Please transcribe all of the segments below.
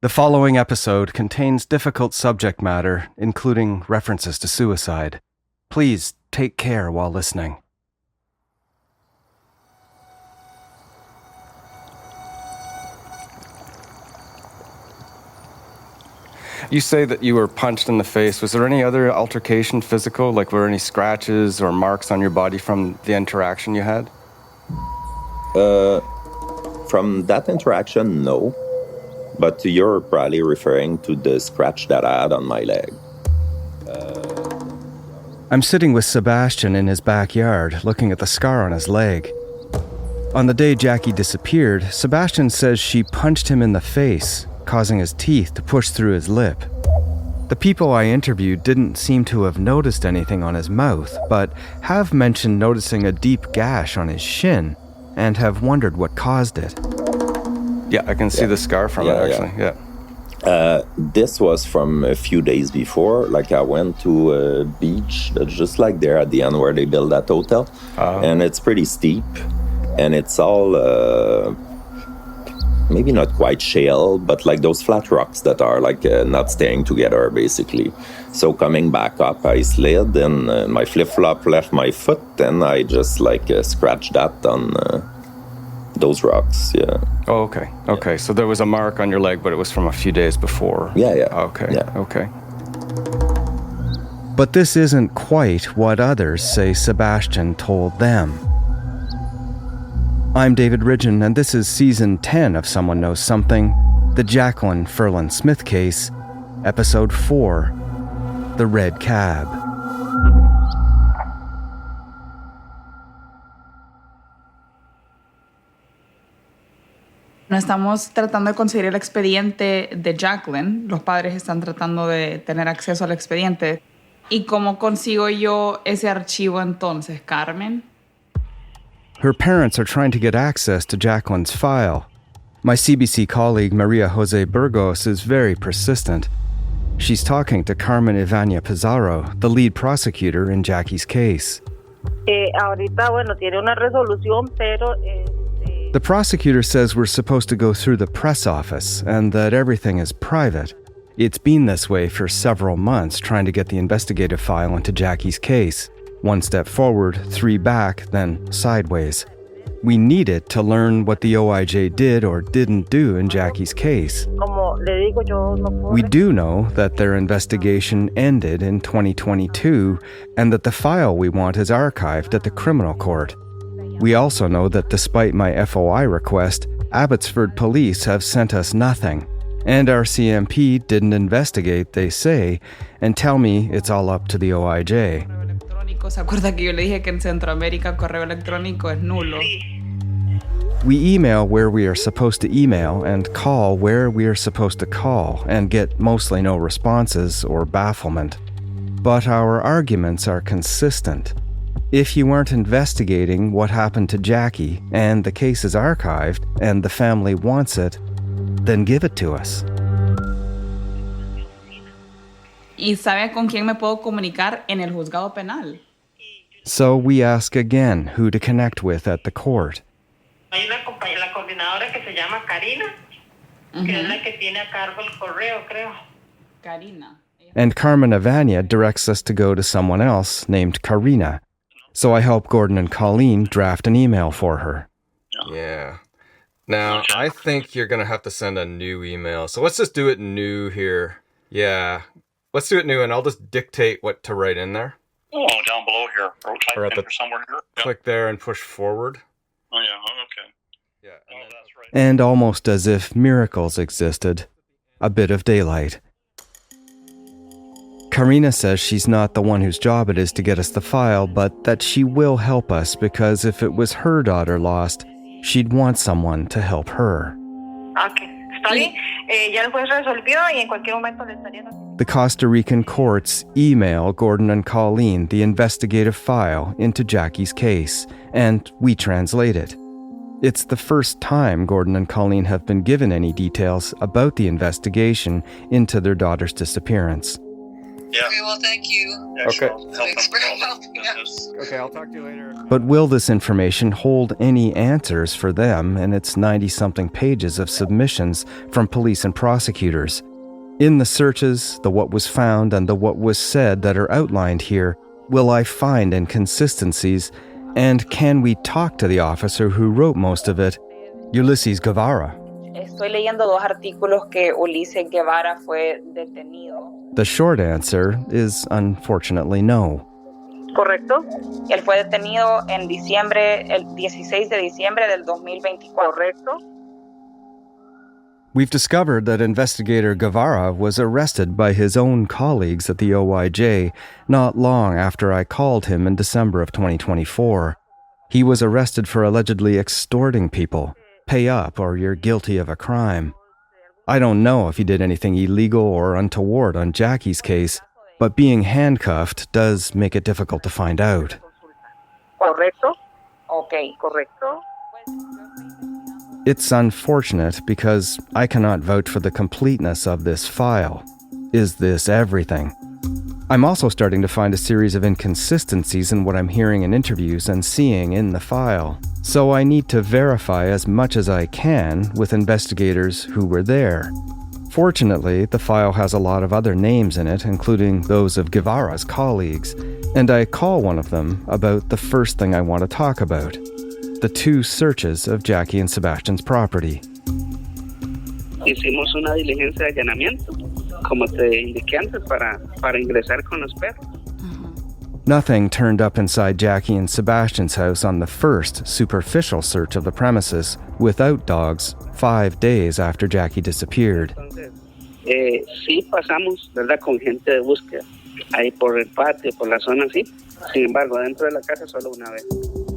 The following episode contains difficult subject matter, including references to suicide. Please take care while listening. You say that you were punched in the face. Was there any other altercation physical? Like, were there any scratches or marks on your body from the interaction you had? From that interaction, no. But you're probably referring to the scratch that I had on my leg. I'm sitting with Sebastian in his backyard, looking at the scar on his leg. On the day Jackie disappeared, Sebastian says she punched him in the face, causing his teeth to push through his lip. The people I interviewed didn't seem to have noticed anything on his mouth, but have mentioned noticing a deep gash on his shin, and have wondered what caused it. Yeah, I can see the scar from it, actually. This was from a few days before. Like, I went to a beach that's just like there at the end where they built that hotel. And it's pretty steep. And it's all, maybe not quite shale, but like those flat rocks that are like not staying together, basically. So coming back up, I slid and my flip-flop left my foot, and I just scratched that on those rocks, yeah. Oh, okay. Okay, so there was a mark on your leg, but it was from a few days before. Yeah. Okay, yeah. Okay. But this isn't quite what others say Sebastian told them. I'm David Ridgen, and this is Season 10 of Someone Knows Something, the Jaclyn Ferland Smith case, Episode 4, The Red Cab. No estamos tratando de conseguir el expediente de Jaclyn. Los padres están tratando de tener acceso al expediente. ¿Y cómo consigo yo ese archivo entonces, Carmen? Her parents are trying to get access to Jaclyn's file. My CBC colleague María José Burgos is very persistent. She's talking to Carmen Ivania Pizarro, the lead prosecutor in Jackie's case. Ahorita, tiene una resolución, pero... The prosecutor says we're supposed to go through the press office and that everything is private. It's been this way for several months, trying to get the investigative file into Jackie's case. 1 step forward, 3 back, then sideways. We need it to learn what the OIJ did or didn't do in Jackie's case. We do know that their investigation ended in 2022 and that the file we want is archived at the criminal court. We also know that despite my FOI request, Abbotsford police have sent us nothing. And our CMP didn't investigate, they say, and tell me it's all up to the OIJ. ¿Se acuerda que yo le dije que en Centroamérica correo electrónico es nulo? We email where we are supposed to email and call where we are supposed to call and get mostly no responses or bafflement. But our arguments are consistent. If you weren't investigating what happened to Jackie and the case is archived and the family wants it, then give it to us. ¿Y sabe con quién me puedo comunicar en el juzgado penal? So we ask again who to connect with at the court. Hay una compañera, la coordinadora que se llama Karina, que es la que tiene a cargo el correo, creo. Karina. And Carmen Ivania directs us to go to someone else named Karina. So I help Gordon and Colleen draft an email for her. Yeah. Now, I think you're going to have to send a new email. So let's just do it new here. Yeah. Let's do it new, and I'll just dictate what to write in there. Oh, down below here. Or at the, somewhere here. Click there and push forward. Oh, yeah. Oh, okay. Yeah. And that's right. And almost as if miracles existed, a bit of daylight. Karina says she's not the one whose job it is to get us the file, but that she will help us because if it was her daughter lost, she'd want someone to help her. Okay. Está bien. Ya el juez resolvió y en cualquier momento le estaría... The Costa Rican courts email Gordon and Colleen the investigative file into Jackie's case, and we translate it. It's the first time Gordon and Colleen have been given any details about the investigation into their daughter's disappearance. Yeah. Okay, well, thank you. Okay. Thanks for helping us. Okay, I'll talk to you later. But will this information hold any answers for them in its 90-something pages of submissions from police and prosecutors? In the searches, the what was found and the what was said that are outlined here, will I find inconsistencies? And can we talk to the officer who wrote most of it, Ulysses Guevara? Estoy leyendo dos artículos que Ulises Guevara fue detenido. The short answer is unfortunately no. ¿Correcto? Él fue detenido en diciembre, el 16 de diciembre del 2024. ¿Correcto? We've discovered that investigator Guevara was arrested by his own colleagues at the OIJ not long after I called him in December of 2024. He was arrested for allegedly extorting people. Pay up or you're guilty of a crime. I don't know if he did anything illegal or untoward on Jackie's case, but being handcuffed does make it difficult to find out. ¿Correcto? Okay, correcto. It's unfortunate because I cannot vouch for the completeness of this file. Is this everything? I'm also starting to find a series of inconsistencies in what I'm hearing in interviews and seeing in the file. So I need to verify as much as I can with investigators who were there. Fortunately, the file has a lot of other names in it, including those of Guevara's colleagues, and I call one of them about the first thing I want to talk about: the two searches of Jackie and Sebastian's property. Hicimos una diligencia de allanamiento, como te indiqué antes, para ingresar con los perros. Nothing turned up inside Jackie and Sebastian's house on the first superficial search of the premises, without dogs, 5 days after Jackie disappeared. Entonces, sí pasamos, ¿verdad?, con gente de búsqueda, ahí por el patio, por la zona así. Sin embargo, dentro de la casa solo una vez.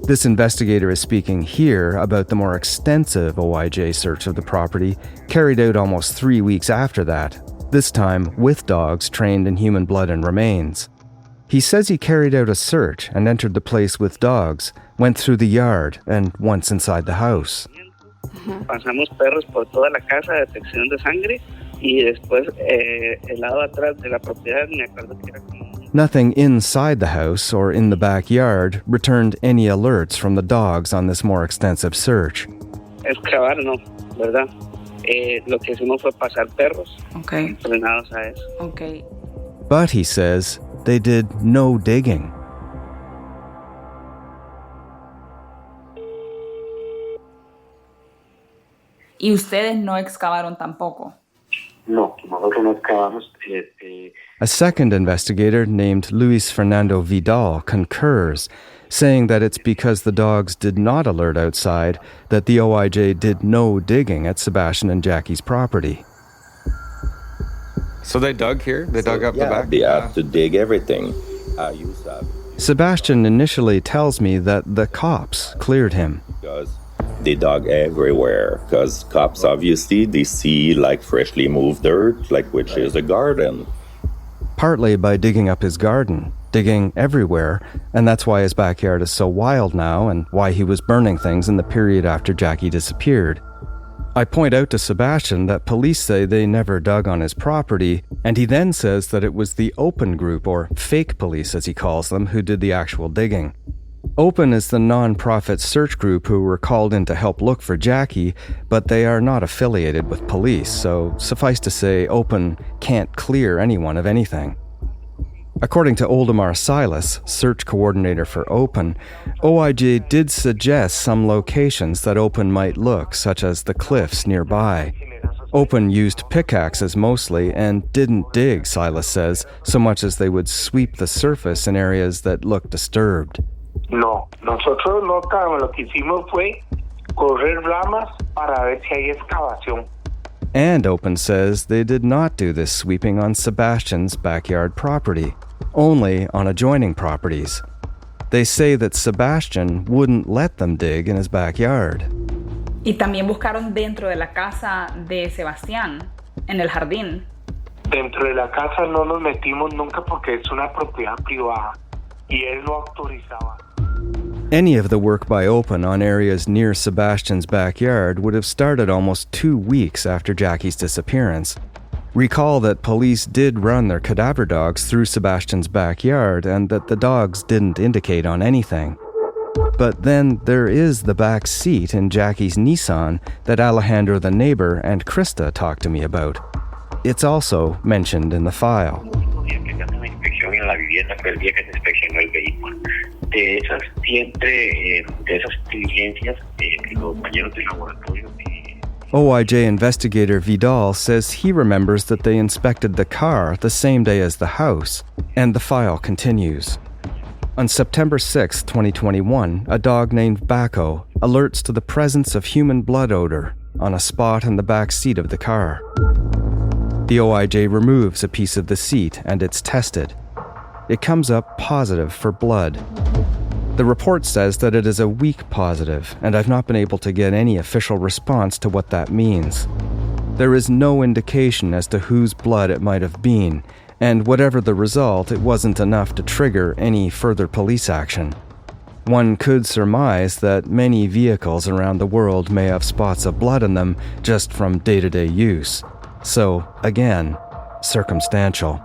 This investigator is speaking here about the more extensive OIJ search of the property, carried out almost 3 weeks after that, this time with dogs trained in human blood and remains. He says he carried out a search and entered the place with dogs, went through the yard, and once inside the house. Pasamos perros por toda la casa, detección de sangre, y después el lado atrás de la propiedad, me acuerdo que era como... Nothing inside the house or in the backyard returned any alerts from the dogs on this more extensive search. Excavar, no, ¿verdad? Lo que hicimos fue pasar perros, Okay. entrenados a eso. Okay. But, he says, they did no digging. Y ustedes no excavaron tampoco. No, nosotros no excavamos. A second investigator named Luis Fernando Vidal concurs, saying that it's because the dogs did not alert outside that the OIJ did no digging at Sebastian and Jackie's property. So they dug here? They dug up the back? They have to dig everything. Sebastian initially tells me that the cops cleared him. Because they dug everywhere. Because cops, obviously, they see like freshly moved dirt, like which is a garden. Partly by digging up his garden, digging everywhere, and that's why his backyard is so wild now and why he was burning things in the period after Jackie disappeared. I point out to Sebastian that police say they never dug on his property, and he then says that it was the Open Group, or fake police as he calls them, who did the actual digging. Open is the non-profit search group who were called in to help look for Jackie, but they are not affiliated with police, so suffice to say, Open can't clear anyone of anything. According to Oldemar Silas, search coordinator for Open, OIJ did suggest some locations that Open might look, such as the cliffs nearby. Open used pickaxes mostly and didn't dig, Silas says, so much as they would sweep the surface in areas that looked disturbed. No, nosotros no excavamos. Lo que hicimos fue correr ramas para ver si hay excavación. And Open says they did not do this sweeping on Sebastian's backyard property, only on adjoining properties. They say that Sebastian wouldn't let them dig in his backyard. Y también buscaron dentro de la casa de Sebastián, en el jardín. Dentro de la casa no nos metimos nunca porque es una propiedad privada y él no autorizaba. Any of the work by Open on areas near Sebastian's backyard would have started almost 2 weeks after Jackie's disappearance. Recall that police did run their cadaver dogs through Sebastian's backyard and that the dogs didn't indicate on anything. But then there is the back seat in Jackie's Nissan that Alejandro the neighbor and Krista talked to me about. It's also mentioned in the file. OIJ investigator Vidal says he remembers that they inspected the car the same day as the house, and the file continues. On September 6, 2021, a dog named Baco alerts to the presence of human blood odor on a spot in the back seat of the car. The OIJ removes a piece of the seat and it's tested. It comes up positive for blood. The report says that it is a weak positive, and I've not been able to get any official response to what that means. There is no indication as to whose blood it might have been, and whatever the result, it wasn't enough to trigger any further police action. One could surmise that many vehicles around the world may have spots of blood in them just from day-to-day use. So, again, circumstantial.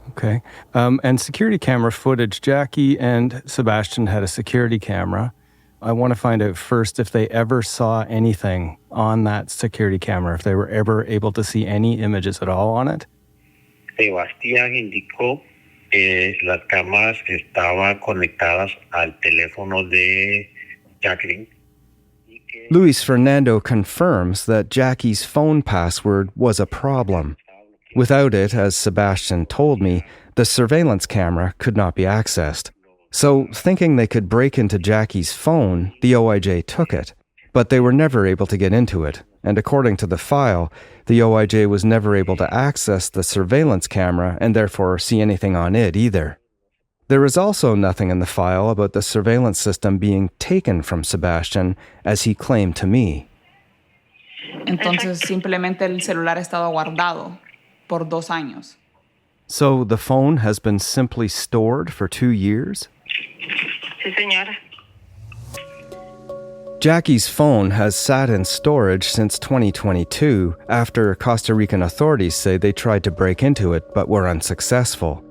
Okay. And security camera footage. Jackie and Sebastian had a security camera. I want to find out first if they ever saw anything on that security camera, if they were ever able to see any images at all on it. Sebastián indicó que las cámaras estaban conectadas al teléfono de Jaclyn. Luis Fernando confirms that Jackie's phone password was a problem. Without it, as Sebastian told me, the surveillance camera could not be accessed. So, thinking they could break into Jackie's phone, the OIJ took it. But they were never able to get into it, and according to the file, the OIJ was never able to access the surveillance camera and therefore see anything on it either. There is also nothing in the file about the surveillance system being taken from Sebastian, as he claimed to me. Entonces, simplemente el celular ha estado guardado por 2 años. So the phone has been simply stored for 2 years? Sí, señora. Jackie's phone has sat in storage since 2022 after Costa Rican authorities say they tried to break into it but were unsuccessful.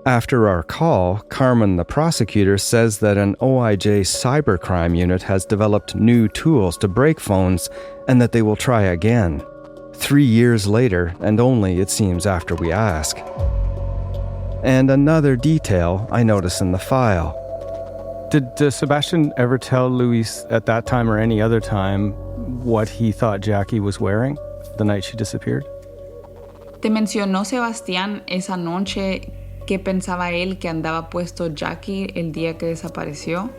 After our call, Carmen, the prosecutor, says that an OIJ cybercrime unit has developed new tools to break phones and that they will try again. 3 years later, and only, it seems, after we ask. And another detail I notice in the file. Did Sebastian ever tell Luis at that time or any other time what he thought Jackie was wearing the night she disappeared? ¿Te mencionó Sebastián esa noche qué pensaba él que andaba puesto Jackie el día que desapareció?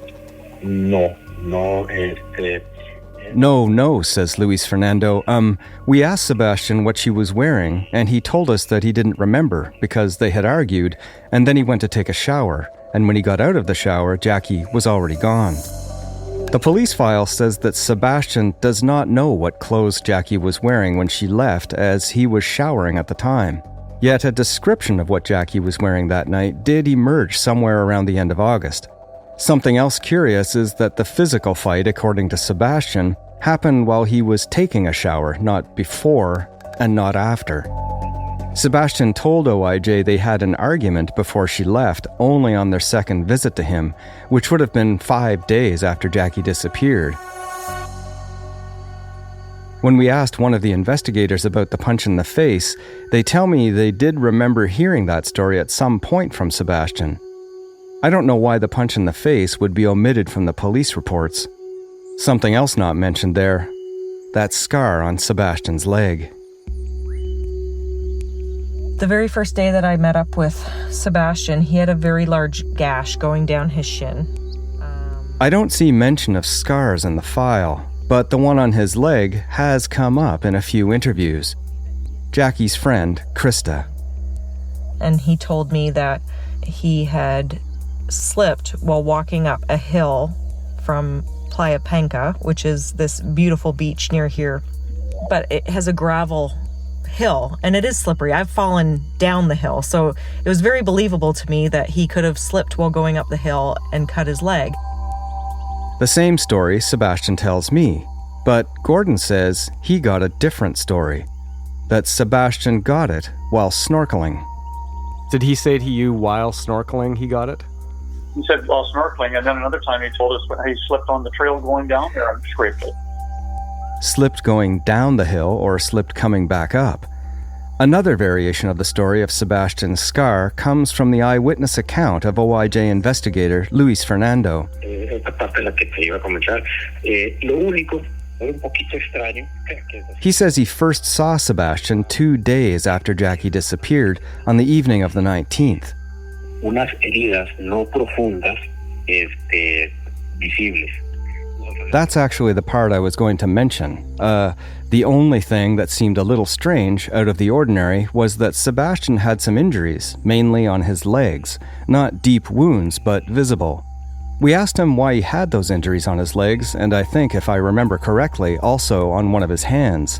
No, says Luis Fernando. We asked Sebastian what she was wearing, and he told us that he didn't remember because they had argued, and then he went to take a shower, and when he got out of the shower, Jackie was already gone. The police file says that Sebastian does not know what clothes Jackie was wearing when she left, as he was showering at the time. Yet a description of what Jackie was wearing that night did emerge somewhere around the end of August. Something else curious is that the physical fight, according to Sebastian, happened while he was taking a shower, not before and not after. Sebastian told OIJ they had an argument before she left, only on their second visit to him, which would have been 5 days after Jackie disappeared. When we asked one of the investigators about the punch in the face, they tell me they did remember hearing that story at some point from Sebastian. I don't know why the punch in the face would be omitted from the police reports. Something else not mentioned there, that scar on Sebastian's leg. The very first day that I met up with Sebastian, he had a very large gash going down his shin. I don't see mention of scars in the file, but the one on his leg has come up in a few interviews. Jackie's friend, Krista. And he told me that he had slipped while walking up a hill from Playa Penca, which is this beautiful beach near here. But it has a gravel hill, and it is slippery. I've fallen down the hill, so it was very believable to me that he could have slipped while going up the hill and cut his leg. The same story Sebastian tells me. But Gordon says he got a different story, that Sebastian got it while snorkeling. Did he say to you while snorkeling he got it? He said while snorkeling, and then another time he told us he slipped on the trail going down there and scraped it. Slipped going down the hill or slipped coming back up? Another variation of the story of Sebastian's scar comes from the eyewitness account of OIJ investigator Luis Fernando. He says he first saw Sebastian 2 days after Jackie disappeared on the evening of the 19th. Unas heridas no profundas, visibles. That's actually the part I was going to mention. The only thing that seemed a little strange, out of the ordinary, was that Sebastian had some injuries, mainly on his legs. Not deep wounds, but visible. We asked him why he had those injuries on his legs, and I think, if I remember correctly, also on one of his hands.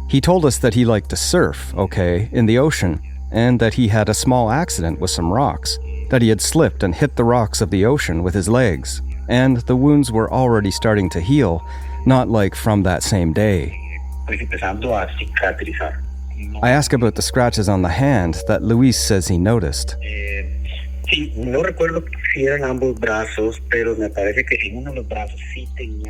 He told us that he liked to surf, in the ocean, and that he had a small accident with some rocks, that he had slipped and hit the rocks of the ocean with his legs, and the wounds were already starting to heal, not like from that same day. I ask about the scratches on the hand that Luis says he noticed.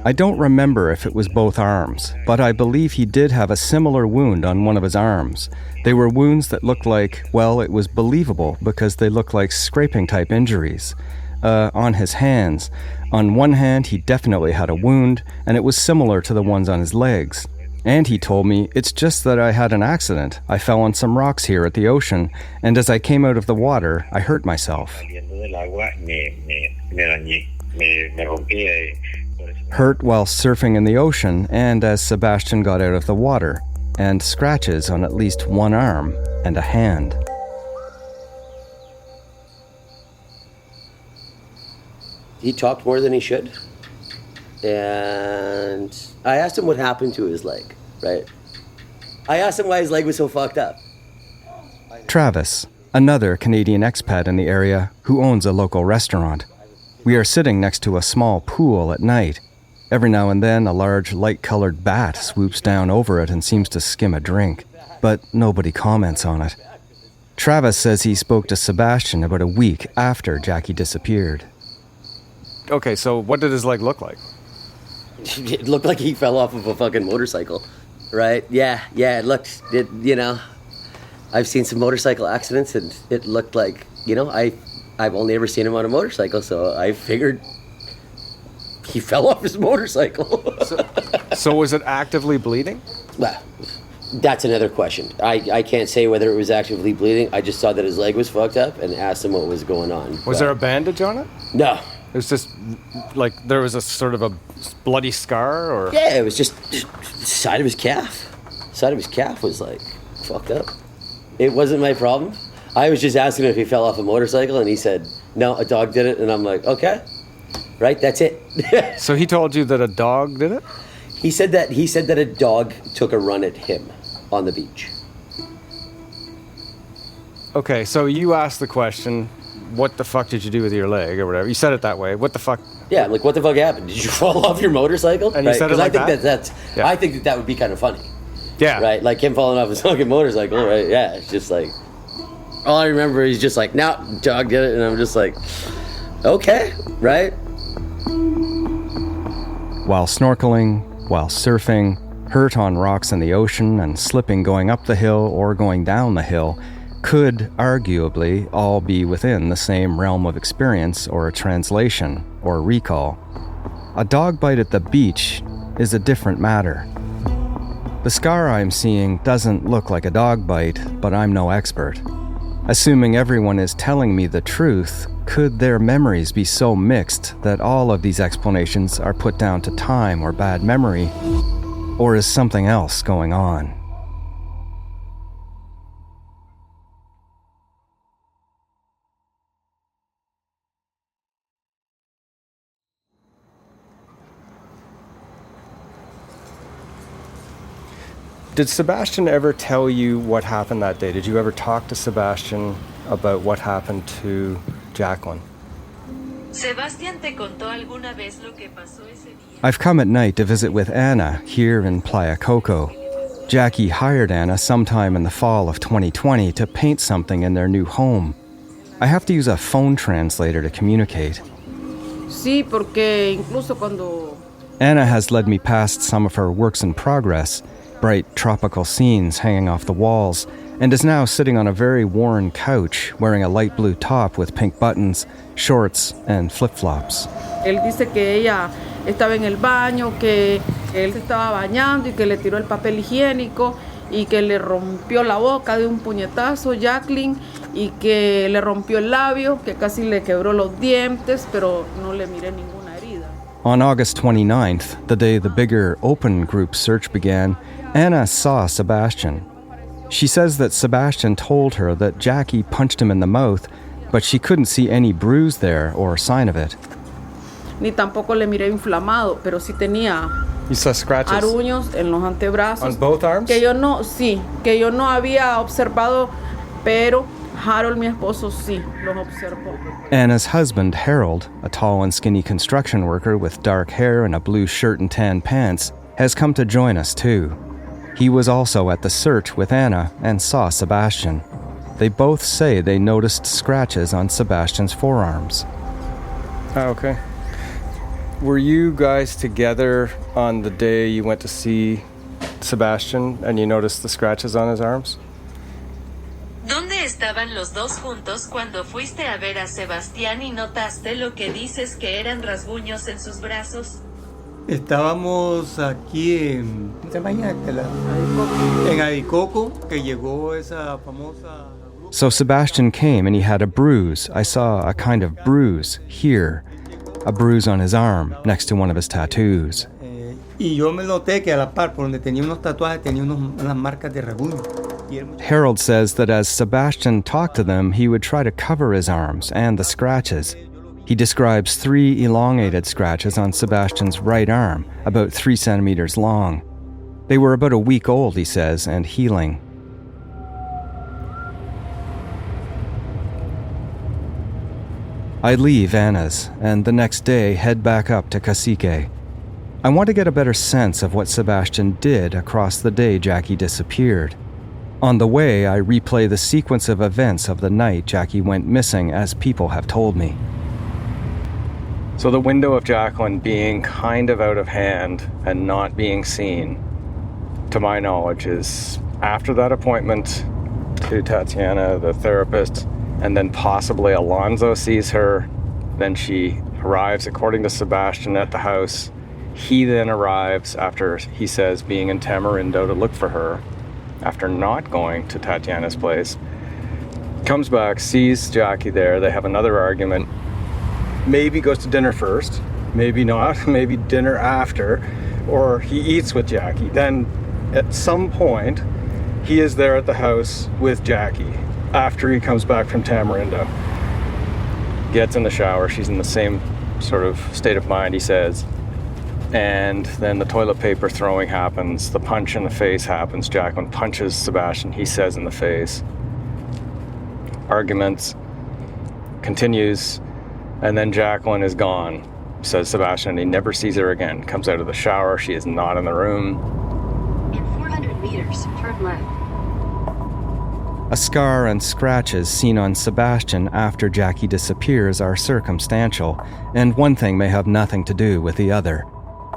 I don't remember if it was both arms, but I believe he did have a similar wound on one of his arms. They were wounds that looked like, well, it was believable because they looked like scraping-type injuries. On his hands. On one hand, he definitely had a wound, and it was similar to the ones on his legs. And he told me, it's just that I had an accident. I fell on some rocks here at the ocean, and as I came out of the water, I hurt myself. Hurt while surfing in the ocean, and as Sebastian got out of the water, and scratches on at least one arm and a hand. He talked more than he should. And I asked him what happened to his leg, right? I asked him why his leg was so fucked up. Travis, another Canadian expat in the area who owns a local restaurant. We are sitting next to a small pool at night. Every now and then, a large, light-colored bat swoops down over it and seems to skim a drink, but nobody comments on it. Travis says he spoke to Sebastian about a week after Jackie disappeared. Okay, so what did his leg look like? It looked like he fell off of a fucking motorcycle, right? Yeah, it looked, I've seen some motorcycle accidents, and it looked like, I've only ever seen him on a motorcycle, so I figured he fell off his motorcycle. So was it actively bleeding? Well, that's another question. I can't say whether it was actively bleeding. I just saw that his leg was fucked up and asked him what was going on. Was there a bandage on it? No. It was just, there was a sort of a bloody scar, or? Yeah, it was just side of his calf. Side of his calf was, fucked up. It wasn't my problem. I was just asking him if he fell off a motorcycle, and he said, no, a dog did it. And I'm like, okay, right, that's it. So he told you that a dog did it? He said that a dog took a run at him on the beach. Okay, so you asked the question, what the fuck did you do with your leg, or whatever? You said it that way. What the fuck? Yeah, what the fuck happened? Did you fall off your motorcycle? And you said it like I think that would be kind of funny. Yeah. Right, like him falling off his fucking motorcycle, right? Yeah, it's just like, all I remember is just like, no, dog did it, and I'm just like, okay, right? While snorkeling, while surfing, hurt on rocks in the ocean, and slipping going up the hill or going down the hill could arguably all be within the same realm of experience or translation or recall. A dog bite at the beach is a different matter. The scar I'm seeing doesn't look like a dog bite, but I'm no expert. Assuming everyone is telling me the truth, could their memories be so mixed that all of these explanations are put down to time or bad memory? Or is something else going on? Did Sebastian ever tell you what happened that day? Did you ever talk to Sebastian about what happened to Jaclyn? Sebastián te contó alguna vez lo que pasó ese día. I've come at night to visit with Anna here in Playa Coco. Jackie hired Anna sometime in the fall of 2020 to paint something in their new home. I have to use a phone translator to communicate. Sí, porque incluso cuando Anna has led me past some of her works in progress, bright tropical scenes hanging off the walls, and is now sitting on a very worn couch wearing a light blue top with pink buttons, shorts, and flip-flops. él dice que ella estaba en el baño, que él se estaba bañando y que le tiró el papel higiénico y que le rompió la boca de un puñetazo, Jaclyn, y que le rompió el labio, que casi le quebró los dientes, pero no le miré ninguna herida. On August 29th, the day the bigger open group search began, Anna saw Sebastian. She says that Sebastian told her that Jackie punched him in the mouth, but she couldn't see any bruise there or sign of it. Ni tampoco le miré inflamado, pero sí tenía You saw scratches? aruños en los antebrazos. On both arms? Que yo no había observado, pero Harold, mi esposo, sí los observó. Anna's husband, Harold, a tall and skinny construction worker with dark hair and a blue shirt and tan pants, has come to join us too. He was also at the search with Anna and saw Sebastian. They both say they noticed scratches on Sebastian's forearms. Oh, okay. Were you guys together on the day you went to see Sebastian and you noticed the scratches on his arms? ¿Dónde estaban los dos juntos cuando fuiste a ver a Sebastián y notaste lo que dices que eran rasguños en sus brazos? Estábamos aquí en Adicoco, que llegó esa famosa... So Sebastian came and he had a bruise. I saw a kind of bruise here. A bruise on his arm next to one of his tattoos. Y yo me noté que a la par, por donde tenía unos tatuajes, tenía unas marcas de rasguño. Harold says that as Sebastian talked to them, he would try to cover his arms and the scratches. He describes 3 elongated scratches on Sebastian's right arm, about 3 centimeters long. They were about a week old, he says, and healing. I leave Anna's, and the next day head back up to Cacique. I want to get a better sense of what Sebastian did across the day Jackie disappeared. On the way, I replay the sequence of events of the night Jackie went missing as people have told me. So the window of Jaclyn being kind of out of hand and not being seen, to my knowledge, is after that appointment to Tatiana, the therapist, and then possibly Alonzo sees her. Then she arrives, according to Sebastian, at the house. He then arrives after, he says, being in Tamarindo to look for her, after not going to Tatiana's place. Comes back, sees Jackie there. They have another argument. Maybe goes to dinner first, maybe not, maybe dinner after, or he eats with Jackie. Then at some point, he is there at the house with Jackie after he comes back from Tamarindo. Gets in the shower, she's in the same sort of state of mind, he says. And then the toilet paper throwing happens, the punch in the face happens. Jaclyn punches Sebastian, he says, in the face. Arguments continues. And then Jaclyn is gone, says Sebastian. He never sees her again. Comes out of the shower. She is not in the room. In 400 meters, turn left. A scar and scratches seen on Sebastian after Jackie disappears are circumstantial, and one thing may have nothing to do with the other.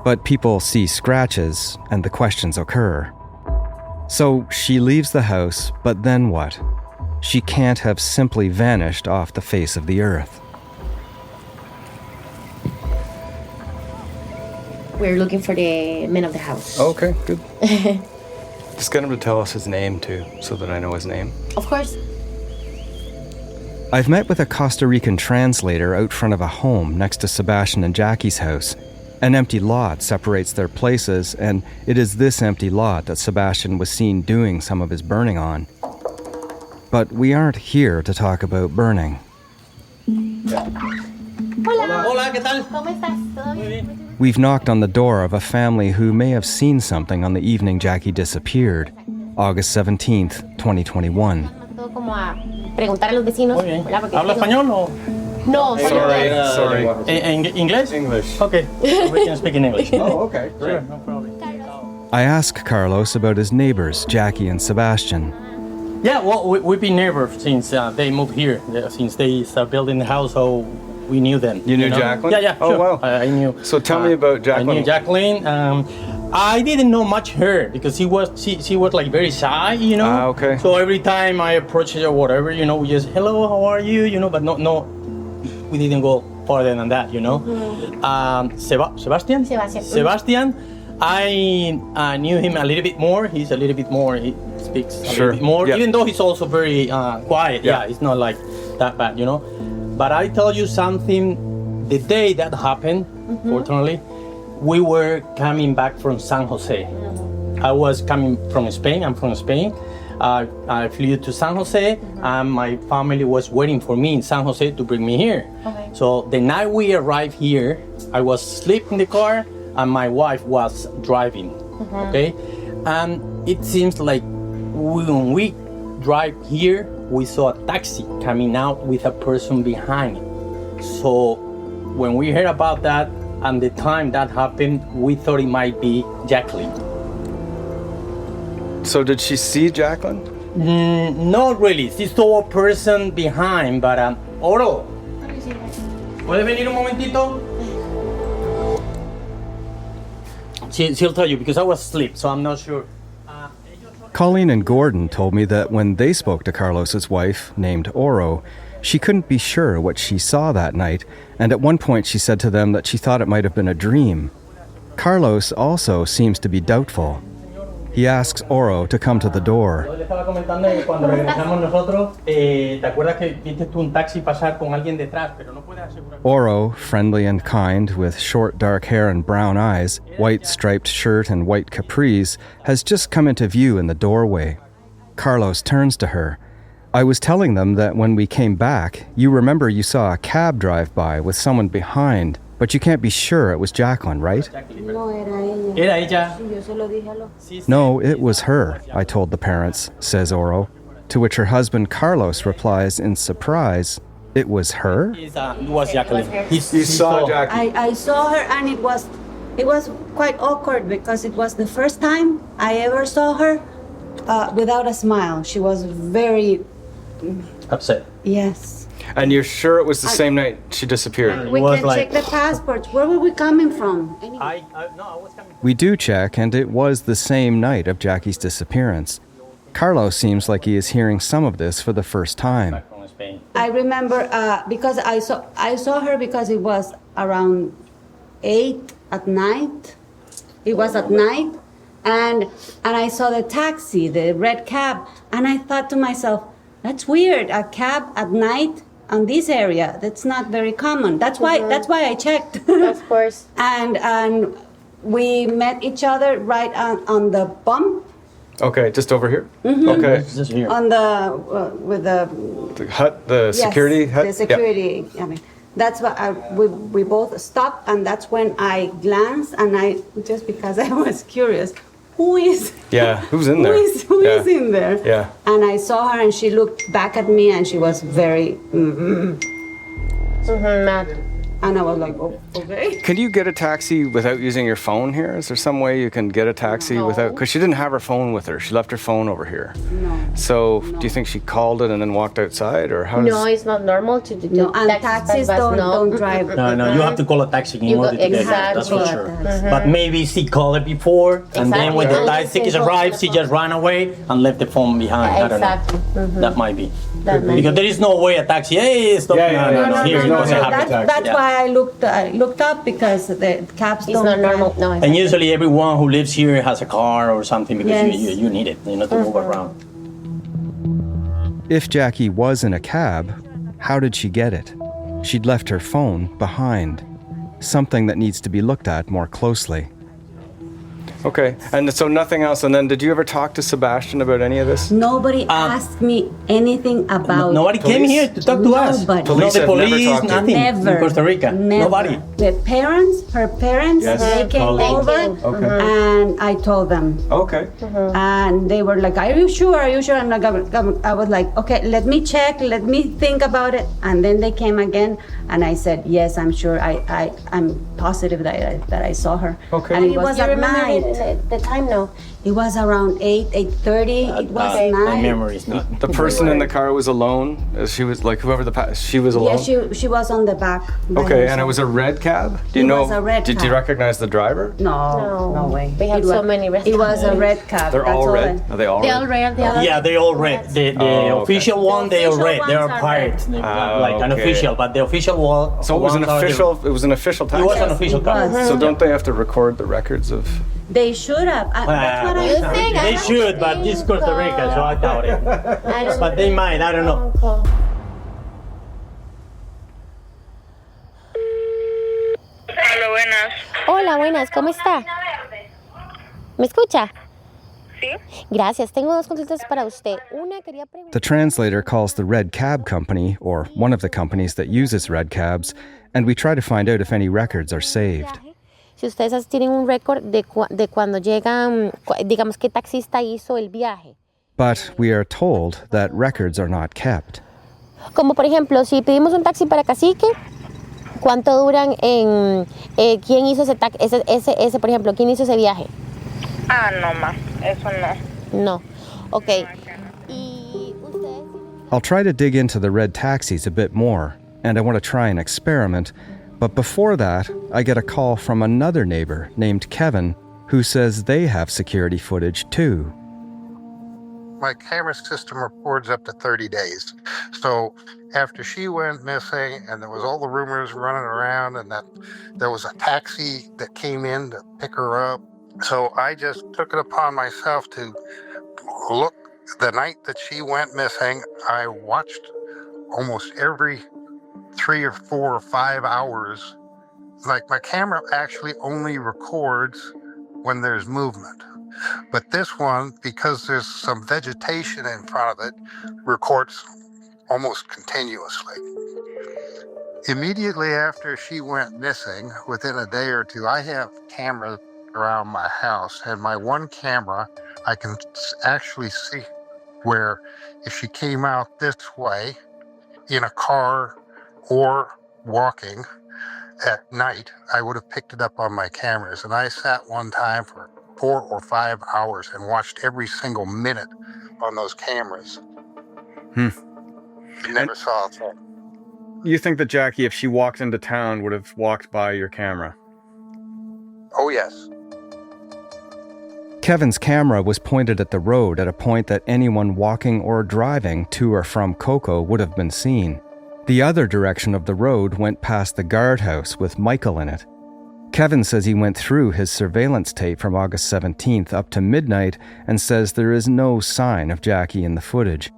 But people see scratches, and the questions occur. So she leaves the house, but then what? She can't have simply vanished off the face of the earth. We're looking for the man of the house. Oh, okay, good. Just get him to tell us his name, too, so that I know his name. Of course. I've met with a Costa Rican translator out front of a home next to Sebastian and Jackie's house. An empty lot separates their places, and it is this empty lot that Sebastian was seen doing some of his burning on. But we aren't here to talk about burning. Hola. Hola, ¿qué tal? ¿Cómo estás? ¿Todo bien? We've knocked on the door of a family who may have seen something on the evening Jackie disappeared, August 17th, 2021. Todo como a preguntar a los vecinos. ¿Habla español o...? No, Sorry. English? English. Okay, we can speak in English. Oh, okay. Sure, no problem. I ask Carlos about his neighbors, Jackie and Sebastian. Yeah, well, we've been neighbors since they moved here, since they started building the house, so we knew them. You knew know? Jaclyn? Yeah, Oh, sure. wow. I knew. So tell me about Jaclyn. I knew Jaclyn. I didn't know much her because she was like very shy, you know. Ah, okay. So every time I approached her or whatever, you know, we just, hello, how are you? You know, but no, we didn't go farther than that, you know. Sebastian? Sebastian, I knew him a little bit more. He's a little bit more, he speaks a little bit more, even though he's also very quiet. Yeah, it's not like that bad, you know. But I tell you something, the day that happened, fortunately, we were coming back from San Jose. I was coming from Spain, I'm from Spain. I flew to San Jose and my family was waiting for me in San Jose to bring me here. Okay. So the night we arrived here, I was asleep in the car and my wife was driving, okay? And it seems like when we drive here, we saw a taxi coming out with a person behind it. So when we heard about that and the time that happened, we thought it might be Jaclyn. So did she see Jaclyn? Not really. She saw a person behind, but Oro, ¿puedes venir un momentito? She'll tell you because I was asleep, so I'm not sure. Colleen and Gordon told me that when they spoke to Carlos's wife, named Oro, she couldn't be sure what she saw that night, and at one point she said to them that she thought it might have been a dream. Carlos also seems to be doubtful. He asks Oro to come to the door. Oro, friendly and kind, with short dark hair and brown eyes, white striped shirt and white capris, has just come into view in the doorway. Carlos turns to her. I was telling them that when we came back, you remember you saw a cab drive by with someone behind, but you can't be sure it was Jaclyn, right? No, it was her, I told the parents, says Oro, to which her husband Carlos replies in surprise, it was her? It was Jaclyn. You saw Jaclyn? I saw her and it was quite awkward because it was the first time I ever saw her without a smile. She was very... upset. Yes. And you're sure it was the same night she disappeared? We can check the passports. Where were we coming from? Anyway. We do check, and it was the same night of Jackie's disappearance. Carlos seems like he is hearing some of this for the first time. I remember because I saw her because it was around 8 at night. It was at night, and I saw the taxi, the red cab, and I thought to myself, that's weird, a cab at night on this area. That's not very common. That's why I checked. Of course. And we met each other right on the bump. Okay, just over here? Mm-hmm. Okay. Just here. On the with the hut, the security hut? The security. Yeah. I mean, that's what we both stopped, and that's when I glanced, and I just because I was curious, who's in there? Who is in there? Yeah. And I saw her, and she looked back at me, and she was very mad. And I was like, oh, okay. Can you get a taxi without using your phone here? Is there some way you can get a taxi without... Because she didn't have her phone with her. She left her phone over here. No. So do you think she called it and then walked outside? Or how No, it's not normal to do No, and taxis don't drive. No, you have to call a taxi in order to get that, that's for sure. But maybe she called it before, and then when the taxi arrived, she just ran away and left the phone behind. I don't know. That might be. Because there is no way a taxi, hey, stop. No. Here it doesn't have a taxi. That's why I looked up because the cabs don't. It's not normal. No. And usually everyone who lives here has a car or something because you need it, to move around. If Jackie was in a cab, how did she get it? She'd left her phone behind. Something that needs to be looked at more closely. Okay, and so nothing else. And then did you ever talk to Sebastian about any of this? Nobody asked me anything about Nobody came here to talk to us. Nobody. Police No, the have never police, talked to you? nothing. Never. In Costa Rica. Never. Nobody. The parents, her parents, Yes. they came over, and I told them. Okay. And they were like, "Are you sure? Are you sure?" And I was like, "Okay, let me check. Let me think about it." And then they came again, and I said, "Yes, I'm sure. I'm positive that I saw her." Okay. And it was at night. The time now. It was around 8:30. It was My night. memory is not. The person in the car was alone? She was like, she was alone? Yeah, she was on the back. by Okay, and herself. it was a red cab? Do It you know? was a red Did you cab. recognize the driver? No way. We have so many red It was a cabs. red cab. They're all red? Are they all They red? all red. Yeah, they all red. The Oh, okay. official one, they all red. They are ones are pirates, red. like an okay. official. But the official one. So it was an official. It was an official taxi. It was an official car. It was. So don't they have to record the records of? They should have. That's what I think? They should, but it's Costa Rica, so I doubt it. But they might. I don't know. Hola, buenas. Hola, buenas, ¿cómo está? ¿Me escucha? Sí. Gracias, tengo dos consultas para usted. Una quería preguntar. The translator calls the red cab company, or one of the companies that uses red cabs, and we try to find out if any records are saved. Si ustedes tienen un récord de cuando llegan, digamos, qué taxista hizo el viaje. But we are told that records are not kept. Como por ejemplo, si pedimos un taxi para Cacique, ¿cuánto duran en quién hizo ese, por ejemplo, quién hizo ese viaje? Ah, no, ma. Eso no. No. Ok. Y ustedes... I'll try to dig into the red taxis a bit more, and I want to try an experiment. But before that, I get a call from another neighbor named Kevin, who says they have security footage too. My camera system records up to 30 days. So after she went missing and there was all the rumors running around and that there was a taxi that came in to pick her up. So I just took it upon myself to look. The night that she went missing, I watched almost every 3 or 4 or 5 hours. Like my camera actually only records when there's movement. But this one, because there's some vegetation in front of it, records almost continuously. Immediately after she went missing, within a day or two, I have cameras around my house, and my one camera, I can actually see where if she came out this way in a car or walking at night, I would have picked it up on my cameras. And I sat one time for 4 or 5 hours and watched every single minute on those cameras. Never saw a thing. You think that Jackie, if she walked into town, would have walked by your camera? Oh, yes. Kevin's camera was pointed at the road at a point that anyone walking or driving to or from Coco would have been seen. The other direction of the road went past the guardhouse with Michael in it. Kevin says he went through his surveillance tape from August 17th up to midnight and says there is no sign of Jackie in the footage.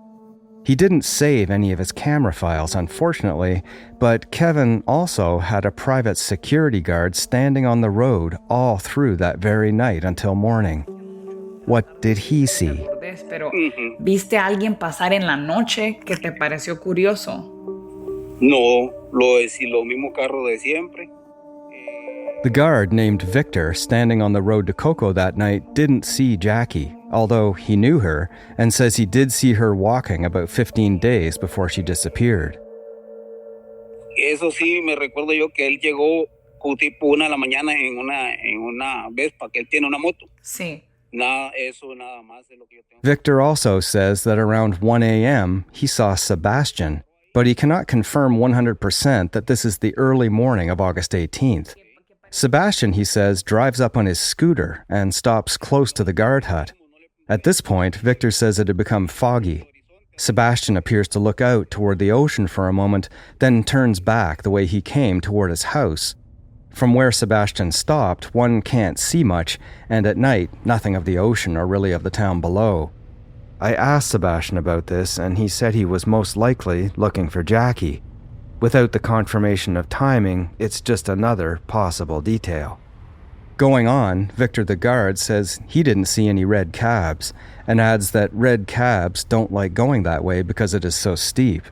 He didn't save any of his camera files, unfortunately, but Kevin also had a private security guard standing on the road all through that very night until morning. What did he see? Pero, ¿viste a alguien pasar en la noche que te pareció curioso? No, lo mismo carro de siempre. The guard named Victor standing on the road to Coco that night didn't see Jackie, although he knew her, and says he did see her walking about 15 days before she disappeared. Eso sí, me recuerdo yo que él llegó tipo 1 de la mañana en una Vespa, que él tiene una moto. Sí. Nada más de lo que yo tengo. Victor also says that around 1 a.m. he saw Sebastian, but he cannot confirm 100% that this is the early morning of August 18th. Sebastian, he says, drives up on his scooter and stops close to the guard hut. At this point, Victor says it had become foggy. Sebastian appears to look out toward the ocean for a moment, then turns back the way he came toward his house. From where Sebastian stopped, one can't see much, and at night, nothing of the ocean or really of the town below. I asked Sebastian about this, and he said he was most likely looking for Jackie. Without the confirmation of timing, it's just another possible detail. Going on, Victor the guard says he didn't see any red cabs, and adds that red cabs don't like going that way because it is so steep.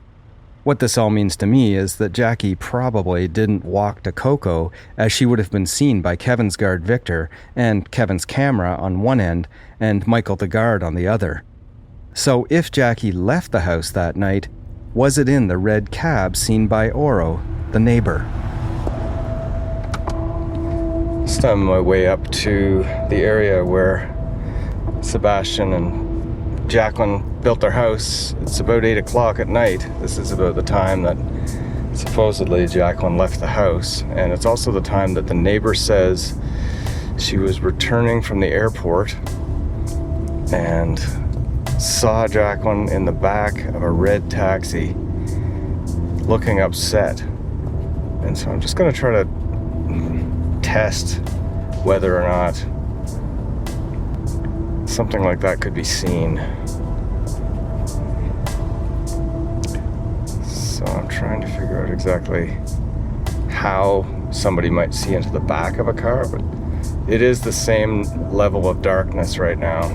What this all means to me is that Jackie probably didn't walk to Coco, as she would have been seen by Kevin's guard Victor and Kevin's camera on one end and Michael the guard on the other. So if Jackie left the house that night, was it in the red cab seen by Oro, the neighbor? This time on my way up to the area where Sebastian and Jaclyn built their house. It's about 8 o'clock at night. This is about the time that supposedly Jaclyn left the house, and it's also the time that the neighbor says she was returning from the airport and saw Jaclyn in the back of a red taxi looking upset. And so I'm just going to try to test whether or not something like that could be seen. So I'm trying to figure out exactly how somebody might see into the back of a car, but it is the same level of darkness right now.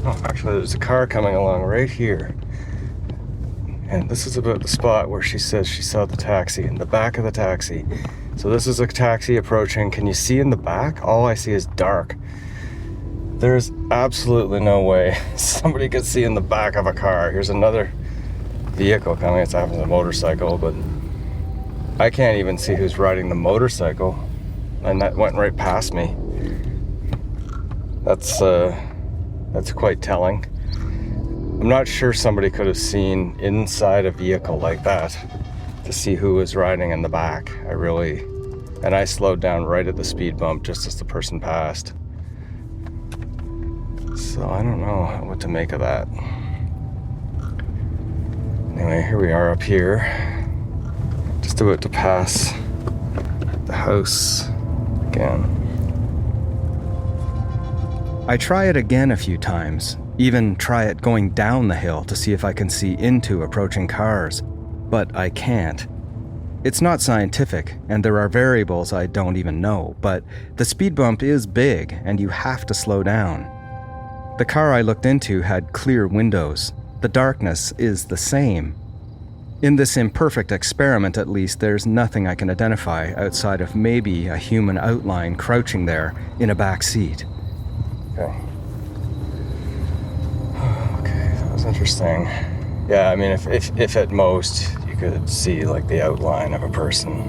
Oh, actually there's a car coming along right here. And this is about the spot where she says she saw the taxi, in the back of the taxi. So this is a taxi approaching. Can you see in the back? All I see is dark. There's absolutely no way somebody could see in the back of a car. Here's another vehicle coming. It's having a motorcycle, but I can't even see who's riding the motorcycle. And that went right past me. That's quite telling. I'm not sure somebody could have seen inside a vehicle like that to see who was riding in the back. And I slowed down right at the speed bump just as the person passed. So I don't know what to make of that. Anyway, here we are up here, just about to pass the house again. I try it again a few times, even try it going down the hill to see if I can see into approaching cars, but I can't. It's not scientific, and there are variables I don't even know, but the speed bump is big, and you have to slow down. The car I looked into had clear windows. The darkness is the same. In this imperfect experiment, at least, there's nothing I can identify outside of maybe a human outline crouching there in a back seat. Okay. Okay, that was interesting. Yeah, I mean, if at most you could see like the outline of a person,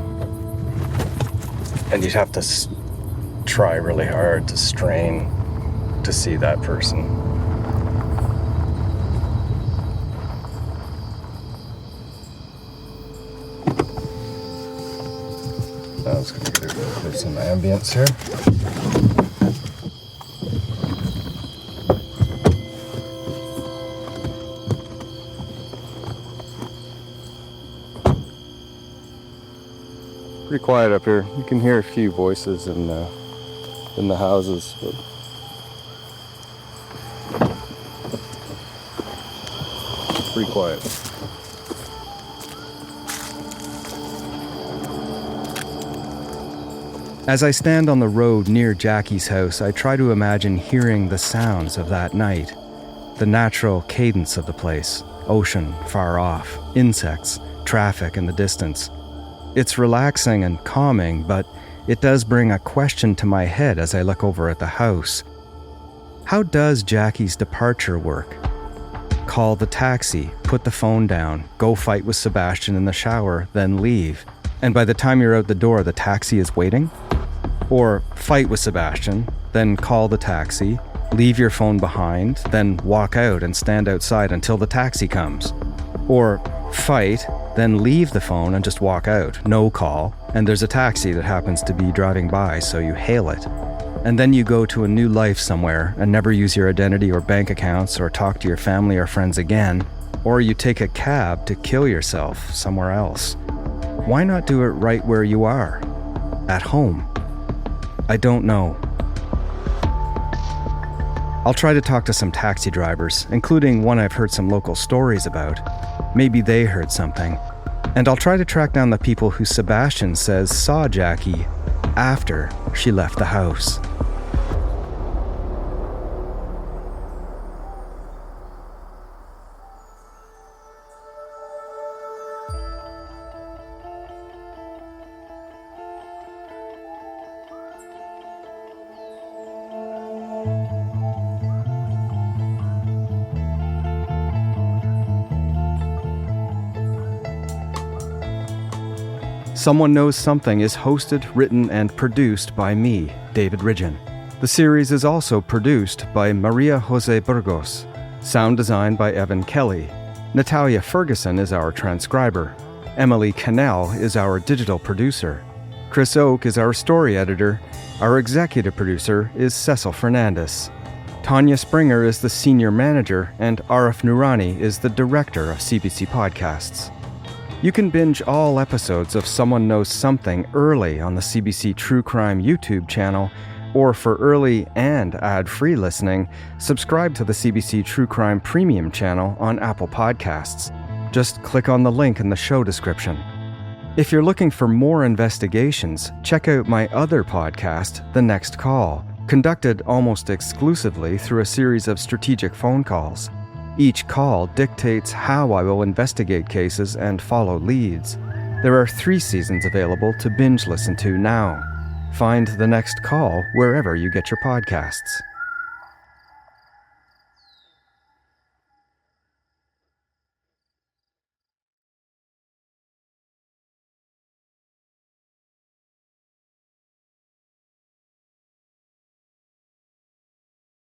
and you'd have to try really hard to strain to see that person. I was going to do some ambience here. Pretty quiet up here. You can hear a few voices in the houses, but pretty quiet. As I stand on the road near Jackie's house, I try to imagine hearing the sounds of that night. The natural cadence of the place, ocean far off, insects, traffic in the distance. It's relaxing and calming, but it does bring a question to my head as I look over at the house. How does Jackie's departure work? Call the taxi, put the phone down, go fight with Sebastian in the shower, then leave. And by the time you're out the door, the taxi is waiting? Or fight with Sebastian, then call the taxi, leave your phone behind, then walk out and stand outside until the taxi comes? Or fight, then leave the phone and just walk out, no call, and there's a taxi that happens to be driving by, so you hail it. And then you go to a new life somewhere and never use your identity or bank accounts or talk to your family or friends again, or you take a cab to kill yourself somewhere else. Why not do it right where you are? At home? I don't know. I'll try to talk to some taxi drivers, including one I've heard some local stories about. Maybe they heard something. And I'll try to track down the people who Sebastian says saw Jackie after she left the house. Someone Knows Something is hosted, written, and produced by me, David Ridgen. The series is also produced by María José Burgos. Sound design by Evan Kelly. Natalia Ferguson is our transcriber. Emily Cannell is our digital producer. Chris Oak is our story editor. Our executive producer is Cecil Fernandez. Tanya Springer is the senior manager, and Arif Noorani is the director of CBC Podcasts. You can binge all episodes of Someone Knows Something early on the CBC True Crime YouTube channel, or for early and ad-free listening, subscribe to the CBC True Crime Premium channel on Apple Podcasts. Just click on the link in the show description. If you're looking for more investigations, check out my other podcast, The Next Call, conducted almost exclusively through a series of strategic phone calls. Each call dictates how I will investigate cases and follow leads. There are 3 seasons available to binge listen to now. Find The Next Call wherever you get your podcasts.